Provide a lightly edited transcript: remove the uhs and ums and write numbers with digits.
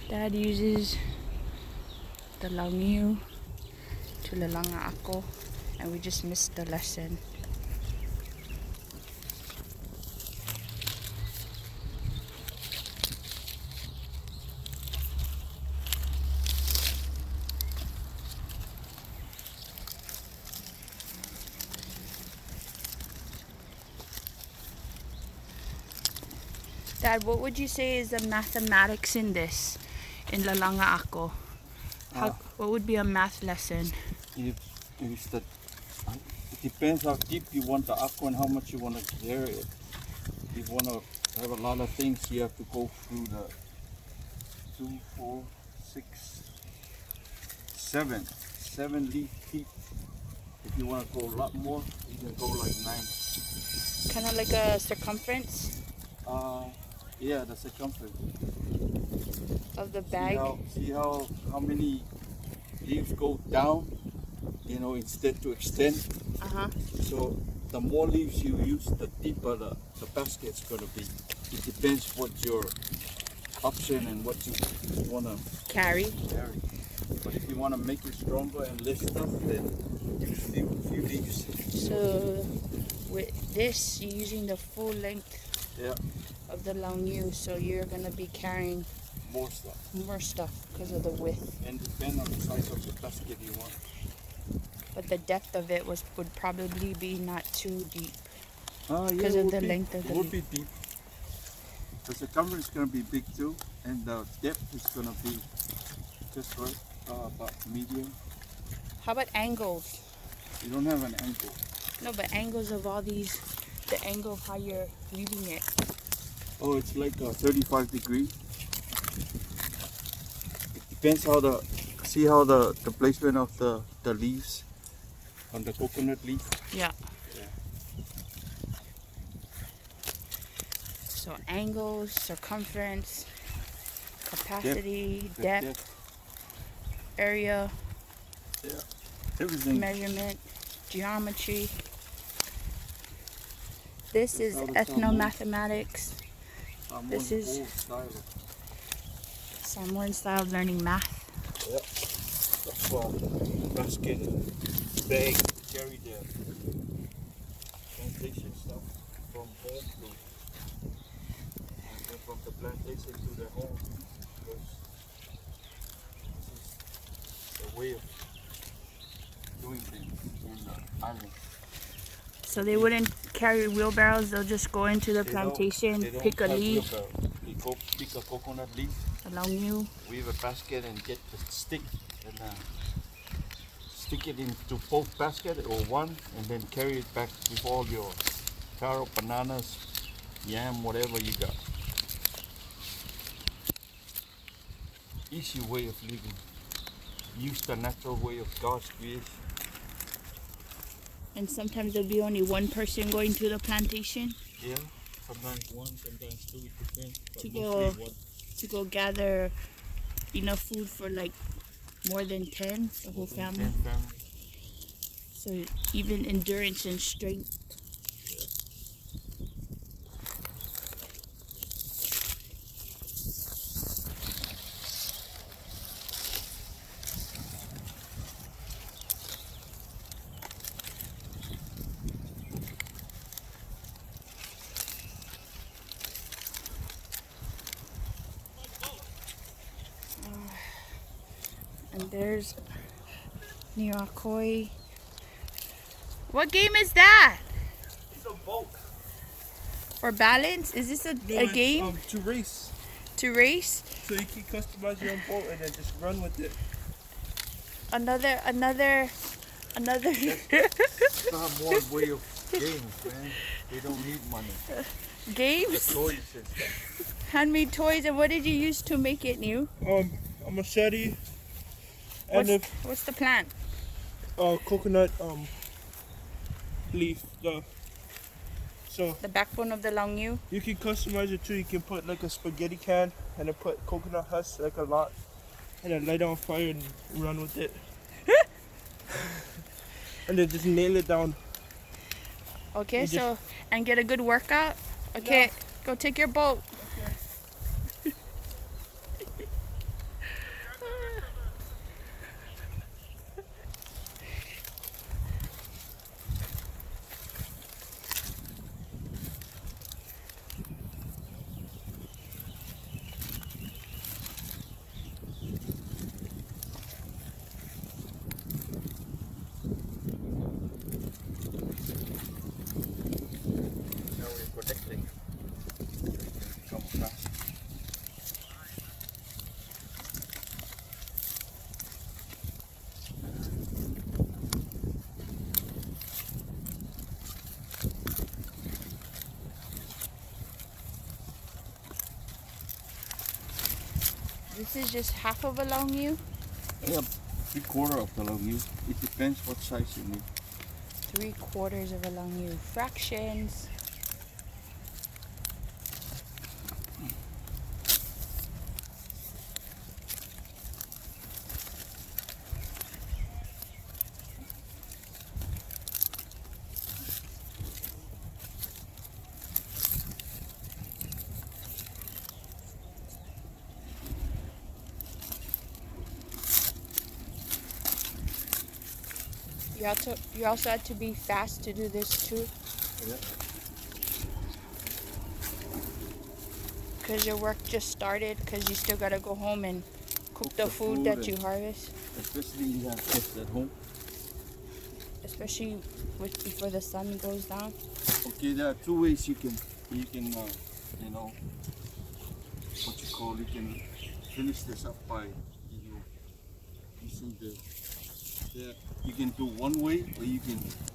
Dad uses the Launiu to lalanga ako, and we just missed the lesson. Dad, what would you say is the mathematics in this, in lalanga ako? What would be a math lesson? It depends how deep you want the ako and how much you want to carry it. If you want to have a lot of things, you have to go through the 2, 4, 6, 7 leaf feet. If you want to go a lot more, you can go like 9. Kind of like a circumference Yeah, the circumference of the bag. See how many leaves go down, instead to extend. So the more leaves you use, the deeper the basket's going to be. It depends what your option and what you want to Carry. But if you want to make it stronger and less stuff, then use a few leaves. So with this, you're using the full length of the Launiu, so you're going to be carrying more stuff because of the width. and depend on the size of the basket you want. But the depth of it would probably be not too deep Yeah, because of the length of the It would be deep. The circumference is going to be big too, and the depth is going to be just right, about medium. How about angles? You don't have an angle. No, but angles of all these, the angle of how you're reading it. Oh, it's like 35 degrees. It depends how the placement of the leaves on the coconut leaf. Yeah. So angles, circumference, capacity, depth, area, everything. measurement, geometry. This is how the ethnomathematics. This is style. Sāmoan style of learning math. Yep. That's for basket and bag to carry the plantation stuff from home to, and then from the plantation to the home. Because this is a way of doing things in the island. So they wouldn't carry wheelbarrows, they'll just go into the plantation, They don't pick a have leaf, wheelbarrow. You go pick a coconut leaf, along you. weave a basket and get the stick and stick it into both basket or one, and then carry it back with all your taro, bananas, yam, whatever you got. Easy way of living. Use the natural way of God's creation. And sometimes there'll be only one person going to the plantation. Yeah, sometimes one, sometimes two, it depends. But To go gather enough food for like more than 10, the whole family. 10 families. So even endurance and strength. And there's Nirakoi. What game is that? It's a boat. For balance? Is this a game? To race. To race? So you can customize your own boat and then just run with it. Another. Samoan way of games, man. They don't need money. Games? The toys and stuff. Handmade toys. And what did you use to make it new? A machete and What's the plant? coconut leaf. So The backbone of the Launiu. you can customize it too. You can put like a spaghetti can and then put coconut husk like a lot, and then light it on fire and run with it. And then just nail it down. Okay, and get a good workout. Okay, go take your boat. come fast. This is just half of a long U? Yeah, 3/4 of the long U. It depends what size you need. 3/4 of a long U. Fractions. You also had to be fast to do this too? Yeah. Because your work just started, because you still got to go home and cook the food food that you harvest. Especially you have kids at home. Especially before the sun goes down. Okay, there are 2 ways you can you know, you can finish this up by, using you can do one way, or you can